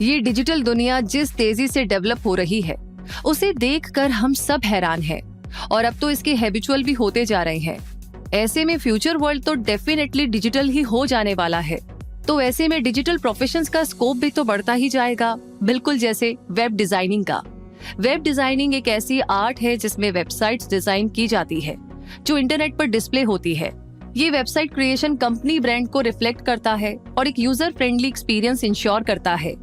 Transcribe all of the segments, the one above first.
ये डिजिटल दुनिया जिस तेजी से डेवलप हो रही है उसे देखकर हम सब हैरान हैं और अब तो इसके हैबिचुअल भी होते जा रहे हैं। ऐसे में फ्यूचर वर्ल्ड तो डेफिनेटली डिजिटल ही हो जाने वाला है। तो ऐसे में डिजिटल प्रोफेशंस का स्कोप भी तो बढ़ता ही जाएगा, बिल्कुल जैसे वेब डिजाइनिंग का। वेब डिजाइनिंग एक ऐसी आर्ट है जिसमें वेबसाइट्स डिजाइन की जाती है जो इंटरनेट पर डिस्प्ले होती है। ये वेबसाइट क्रिएशन कंपनी ब्रांड को रिफ्लेक्ट करता है और एक यूजर फ्रेंडली एक्सपीरियंस इंश्योर करता है।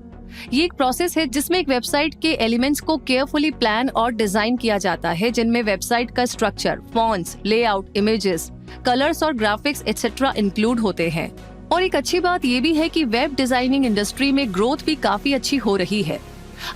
ये एक प्रोसेस है जिसमें एक वेबसाइट के एलिमेंट्स को केयरफुली प्लान और डिजाइन किया जाता है, जिनमें वेबसाइट का structure, fonts, layout, images, colours और ग्राफिक्स एटसेट्रा इंक्लूड होते हैं। और एक अच्छी बात ये भी है कि वेब डिजाइनिंग इंडस्ट्री में ग्रोथ भी काफी अच्छी हो रही है।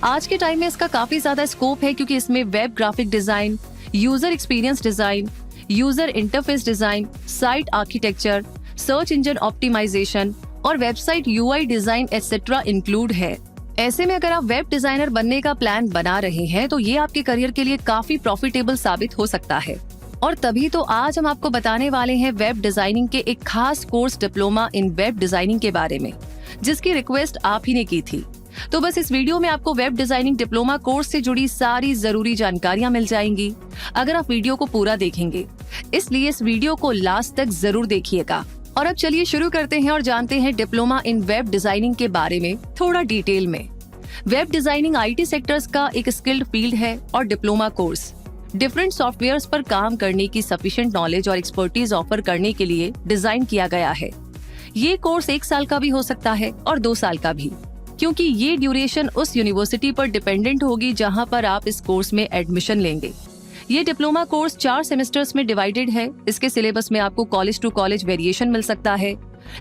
आज के टाइम में इसका काफी ज्यादा स्कोप है क्योंकि इसमें web graphic design, user experience design, user interface design, site architecture, search engine optimisation और website UI design etcetera include है। ऐसे में अगर आप वेब डिजाइनर बनने का प्लान बना रहे हैं तो ये आपके करियर के लिए काफी प्रॉफिटेबल साबित हो सकता है। और तभी तो आज हम आपको बताने वाले हैं वेब डिजाइनिंग के एक खास course diploma in web designing के बारे में, जिसकी रिक्वेस्ट आप ही ने की थी। तो बस इस वीडियो में आपको वेब डिजाइनिंग डिप्लोमा कोर्स से जुड़ी सारी जरूरी जानकारियां मिल जाएंगी अगर आप वीडियो को पूरा देखेंगे। इसलिए इस वीडियो को लास्ट तक जरूर देखिएगा। और अब चलिए शुरू करते हैं और जानते हैं डिप्लोमा इन वेब डिजाइनिंग के बारे में थोड़ा डिटेल में। वेब डिजाइनिंग आईटी सेक्टर्स का एक स्किल्ड फील्ड है और डिप्लोमा कोर्स डिफरेंट सॉफ्टवेयर्स पर काम करने की सफिशिएंट नॉलेज और एक्सपर्टीज ऑफर करने के लिए डिजाइन किया गया है। ये कोर्स 1 साल का भी हो सकता है और 2 साल का भी, क्योंकि ये ड्यूरेशन उस यूनिवर्सिटी पर डिपेंडेंट होगी जहां पर आप इस कोर्स में एडमिशन लेंगे। ये डिप्लोमा कोर्स 4 सेमेस्टर्स में डिवाइडेड है। इसके सिलेबस में आपको कॉलेज टू कॉलेज वेरिएशन मिल सकता है,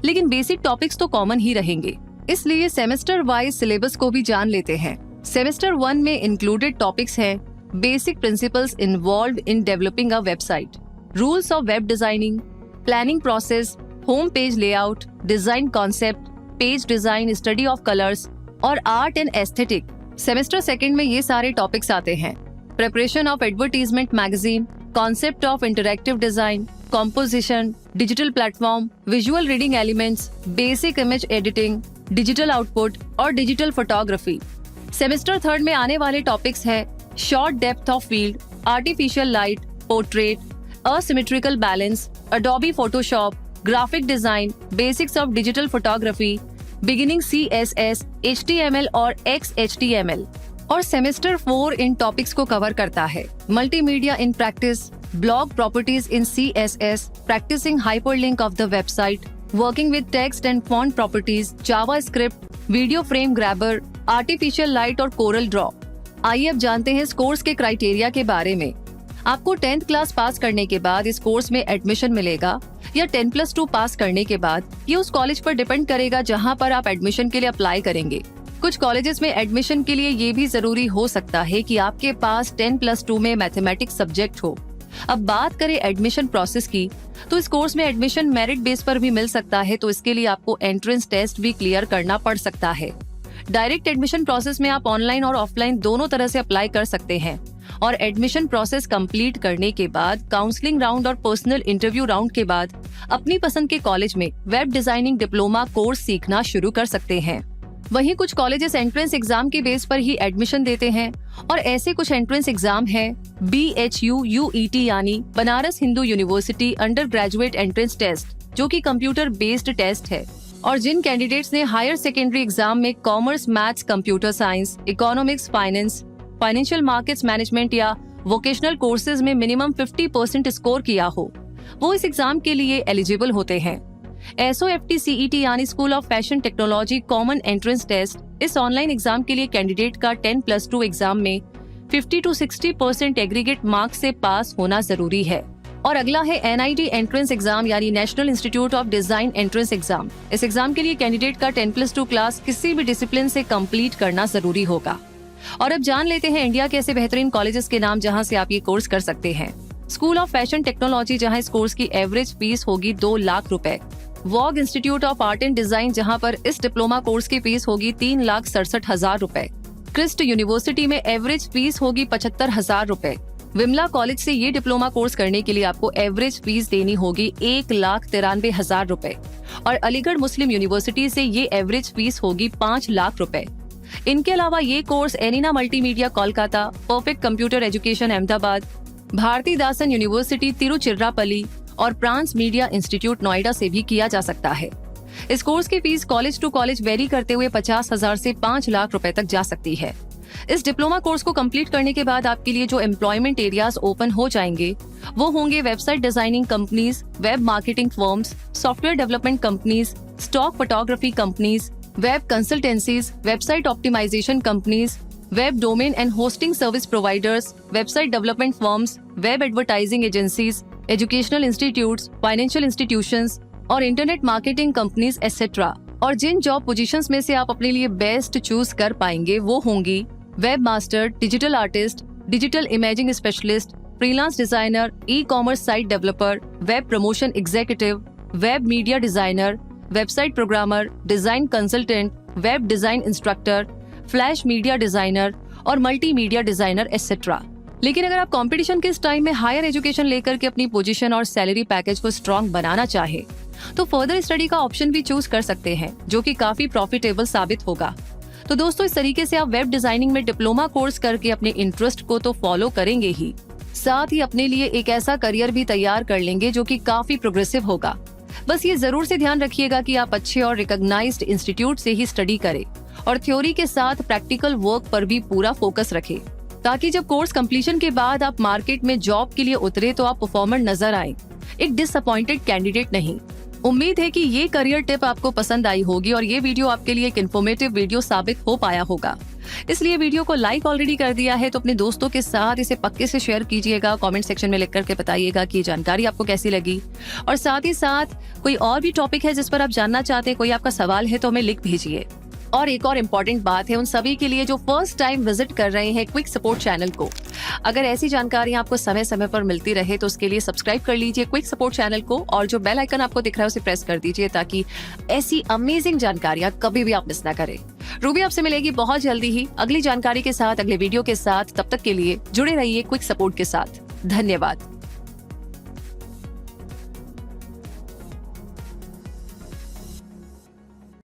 लेकिन बेसिक टॉपिक्स तो कॉमन ही रहेंगे। इसलिए सेमेस्टर वाइज सिलेबस को भी जान लेते हैं। सेमेस्टर 1 में इंक्लूडेड टॉपिक्स हैं basic principles involved in developing a website, rules of web designing, planning process, home page layout, design concept, page design, study of colours और आर्ट एंड एस्थेटिक। सेमेस्टर 2 में ये सारे टॉपिक्स आते हैं। Preparation of advertisement magazine, concept of interactive design, composition, digital platform, visual reading elements, basic image editing, digital output और digital photography. Semester 3 में आने वाले टॉपिक्स है short depth of field, artificial light, portrait, asymmetrical balance, Adobe Photoshop, graphic design, basics of digital photography, beginning CSS, HTML और XHTML। और semester 4 इन topics को cover करता है multimedia in practice, blog properties in CSS, practicing hyperlink of the website, working with text and font properties, JavaScript, video frame grabber, artificial light और Corel Draw. आइए अब जानते हैं इस कोर्स के क्राइटेरिया के बारे में। आपको 10th क्लास पास करने के बाद इस कोर्स में एडमिशन मिलेगा या 10+2 पास करने के बाद। ये उस कॉलेज पर डिपेंड करेगा जहां पर आप एडमिशन के लिए अप्लाई करेंगे। कुछ कॉलेजेस में एडमिशन के लिए ये भी जरूरी हो सकता है कि आपके पास 10+2 में मैथमेटिक्स सब्जेक्ट हो। अब बात करें एडमिशन प्रोसेस की, तो इस कोर्स में एडमिशन मेरिट बेस पर भी मिल सकता है, तो इसके लिए आपको एंट्रेंस टेस्ट भी क्लियर करना पड़ सकता है। डायरेक्ट एडमिशन प्रोसेस में आप ऑनलाइन और ऑफलाइन दोनों तरह से अप्लाई कर सकते हैं और एडमिशन प्रोसेस कंप्लीट करने के बाद काउंसलिंग राउंड और पर्सनल इंटरव्यू राउंड के बाद अपनी पसंद के कॉलेज में वेब डिजाइनिंग डिप्लोमा कोर्स सीखना शुरू कर सकते हैं। वहीं कुछ कॉलेजेस एंट्रेंस एग्जाम के बेस पर ही एडमिशन देते हैं और ऐसे कुछ एंट्रेंस एग्जाम हैं BHU UET यानी Banaras Hindu university undergraduate entrance test, जो कि कंप्यूटर बेस्ड टेस्ट है। और जिन कैंडिडेट्स ने हायर सेकेंडरी एग्जाम में commerce, maths, computer science, economics, finance, financial markets management या वोकेशनल कोर्सेज में मिनिमम 50% स्कोर किया हो, वो इस एग्जाम के लिए एलिजिबल होते हैं। SOFT CET यानी school of fashion technology common entrance test, इस ऑनलाइन एग्जाम के लिए कैंडिडेट का 10+2 एग्जाम में 50 to 60% एग्रीगेट मार्क्स से पास होना जरूरी है। और अगला है NIT एंट्रेंस एग्जाम यानी national institute of design entrance exam. इस एग्जाम के लिए कैंडिडेट का 10+2 क्लास किसी भी डिसिप्लिन से कंप्लीट करना जरूरी होगा। और अब जान लेते हैं इंडिया के ऐसे बेहतरीन कॉलेजेस के नाम जहां से आप ये कोर्स कर सकते हैं। स्कूल ऑफ फैशन टेक्नोलॉजी, जहां इस कोर्स की एवरेज फीस होगी 2 लाख रुपए। Vogue institute of art and design, जहां पर इस डिप्लोमा कोर्स की फीस होगी 3,67,000 रुपए। क्रिस्ट यूनिवर्सिटी में एवरेज फीस होगी 75,000 रुपए। विमला कॉलेज से ये डिप्लोमा कोर्स करने के लिए आपको एवरेज फीस देनी होगी 1,93,000 रुपए और अलीगढ़ मुस्लिम यूनिवर्सिटी से ये एवरेज फीस होगी 5 लाख रुपए। इनके अलावा ये course Arena multimedia Kolkata, perfect computer education Ahmedabad, Bharathi Dasan university Tiruchirappalli और प्रांस मीडिया इंस्टीट्यूट नोएडा से भी किया जा सकता है। इस कोर्स की fees college to college vary करते हुए 50,000 से 5 लाख रुपए तक जा सकती है। इस डिप्लोमा कोर्स को कंप्लीट करने के बाद आपके लिए जो एम्प्लॉयमेंट एरियाज ओपन हो जाएंगे वो होंगे website designing companies, web marketing firms, software development companies, stock photography companies, web consultancies, website optimisation companies, web domain and hosting service providers, website development firms, web advertising agencies, educational institutes, financial institutions और internet marketing companies etcetera. और जिन job positions में से आप अपने लिए best choose कर पाएंगे वो होंगी web master, digital artist, digital imaging specialist, freelance designer, e commerce site developer, web promotion executive, web media designer, website programmer, design consultant, web design instructor, flash media designer और multimedia designer etcetera. लेकिन अगर आप competition के इस time में higher education लेकर के अपनी पोजीशन और सैलरी पैकेज को स्ट्रॉन्ग बनाना चाहे तो फर्दर स्टडी का ऑप्शन भी चूज कर सकते हैं, जो कि काफी प्रॉफिटेबल साबित होगा। तो दोस्तों, इस तरीके से आप वेब डिजाइनिंग में डिप्लोमा कोर्स करके अपने इंटरेस्ट को तो फॉलो करेंगे ही, साथ ही अपने लिए एक ऐसा करियर भी तैयार कर लेंगे जो कि काफी प्रोग्रेसिव होगा। बस ये जरूर से ध्यान रखिएगा कि आप अच्छे और रिकॉग्नाइज्ड इंस्टीट्यूट से ही स्टडी करें और थ्योरी के साथ प्रैक्टिकल वर्क पर भी पूरा फोकस रखें, ताकि जब कोर्स कंप्लीशन के बाद आप मार्केट में जॉब के लिए उतरे तो आप परफॉर्मर नजर आए, एक डिसअपॉइंटेड कैंडिडेट नहीं। उम्मीद है कि ये करियर टिप आपको पसंद आई होगी और ये वीडियो आपके लिए एक इन्फॉर्मेटिव वीडियो साबित हो पाया होगा। इसलिए वीडियो को लाइक ऑलरेडी कर दिया है तो अपने दोस्तों के साथ इसे पक्के से शेयर कीजिएगा। कमेंट सेक्शन में लिख करके बताइएगा कि ये जानकारी आपको कैसी लगी, और साथ ही साथ कोई और भी टॉपिक है जिस पर आप जानना चाहते हैं, कोई आपका सवाल है तो हमें लिख भेजिए। और एक और इम्पोर्टेंट बात है उन सभी के लिए जो फर्स्ट टाइम विजिट कर रहे हैं क्विक सपोर्ट चैनल को, अगर ऐसी जानकारी आपको समय समय पर मिलती रहे तो उसके लिए सब्सक्राइब कर लीजिए क्विक सपोर्ट चैनल को, और जो बेल आइकन आपको दिख रहा है उसे प्रेस कर दीजिए ताकि ऐसी अमेजिंग जानकारियां कभी भी आप मिस ना करें। रूबी आपसे मिलेगी बहुत जल्दी ही अगली जानकारी के साथ, अगले वीडियो के साथ। तब तक के लिए जुड़े रहिए क्विक सपोर्ट के साथ। धन्यवाद।